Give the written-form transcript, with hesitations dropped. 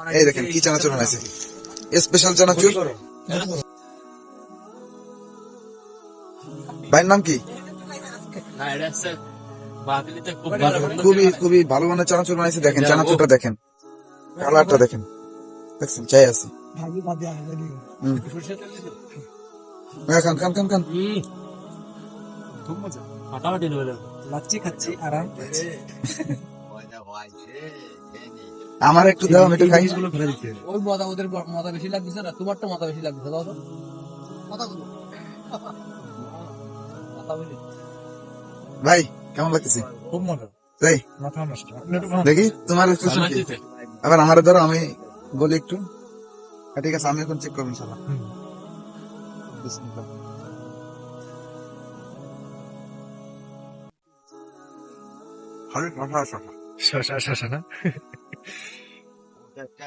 এই দেখেন কি চানাচুর বানাইছে, স্পেশাল চানাচুর। ভাইয়ের নাম কি? খুবই খুবই ভালো মানের চানাচুর বানাইছে। দেখেন চানাচুরটা দেখেন, কালারটা দেখেন, দেখছেন চাই আছে। খান খান খান খান। আমার একটু দাও, আমি একটু খাই। ওই মজা ওদের মজা বেশি লাগছে না, তোমারটা মজা বেশি লাগছে। দাও ভাই কেমন লাগতেছে? খুব মজা। তাই দেখি তোমার expression কি? আবার আমার ধরো, আমি বলি একটু। ঠিক আছে, আমি এখন চেক করবো ইনশাল্লাহ। বিসমিল্লাহ। শশা শশা না